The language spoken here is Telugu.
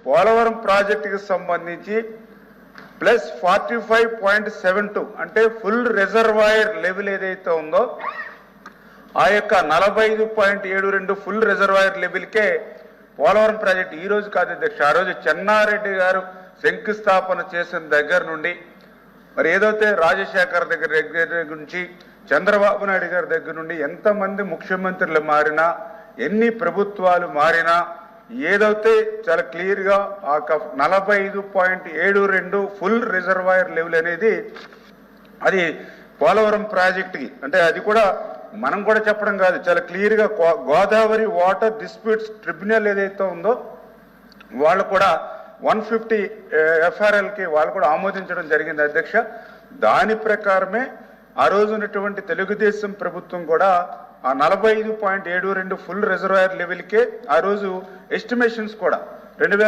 పోలవరం ప్రాజెక్టుకి సంబంధించి ప్లస్ 45.72 అంటే ఫుల్ రిజర్వాయర్ లెవెల్ ఏదైతే ఉందో ఆ యొక్క 45.72 ఫుల్ రిజర్వాయర్ లెవెల్కే పోలవరం ప్రాజెక్టు ఈ రోజు కాదు అధ్యక్ష, ఆ రోజు చెన్నారెడ్డి గారు శంకుస్థాపన చేసిన దగ్గర నుండి మరి ఏదైతే రాజశేఖర్ దగ్గర నుంచి చంద్రబాబు నాయుడు గారి దగ్గర నుండి ఎంతమంది ముఖ్యమంత్రులు మారినా ఎన్ని ప్రభుత్వాలు మారినా ఏదైతే చాలా క్లియర్గా ఆ 45.72 ఫుల్ రిజర్వాయర్ లెవెల్ అనేది అది పోలవరం ప్రాజెక్టుకి, అంటే అది కూడా మనం కూడా చెప్పడం కాదు, చాలా క్లియర్గా గోదావరి వాటర్ డిస్ప్యూట్స్ ట్రిబ్యునల్ ఏదైతే ఉందో వాళ్ళు కూడా 150 FRLకి వాళ్ళు కూడా ఆమోదించడం జరిగింది అధ్యక్ష. దాని ప్రకారమే ఆ రోజు ఉన్నటువంటి తెలుగుదేశం ప్రభుత్వం కూడా ఆ 45.72 ఫుల్ రిజర్వాయర్ లెవెల్కే ఆ రోజు ఎస్టిమేషన్స్ కూడా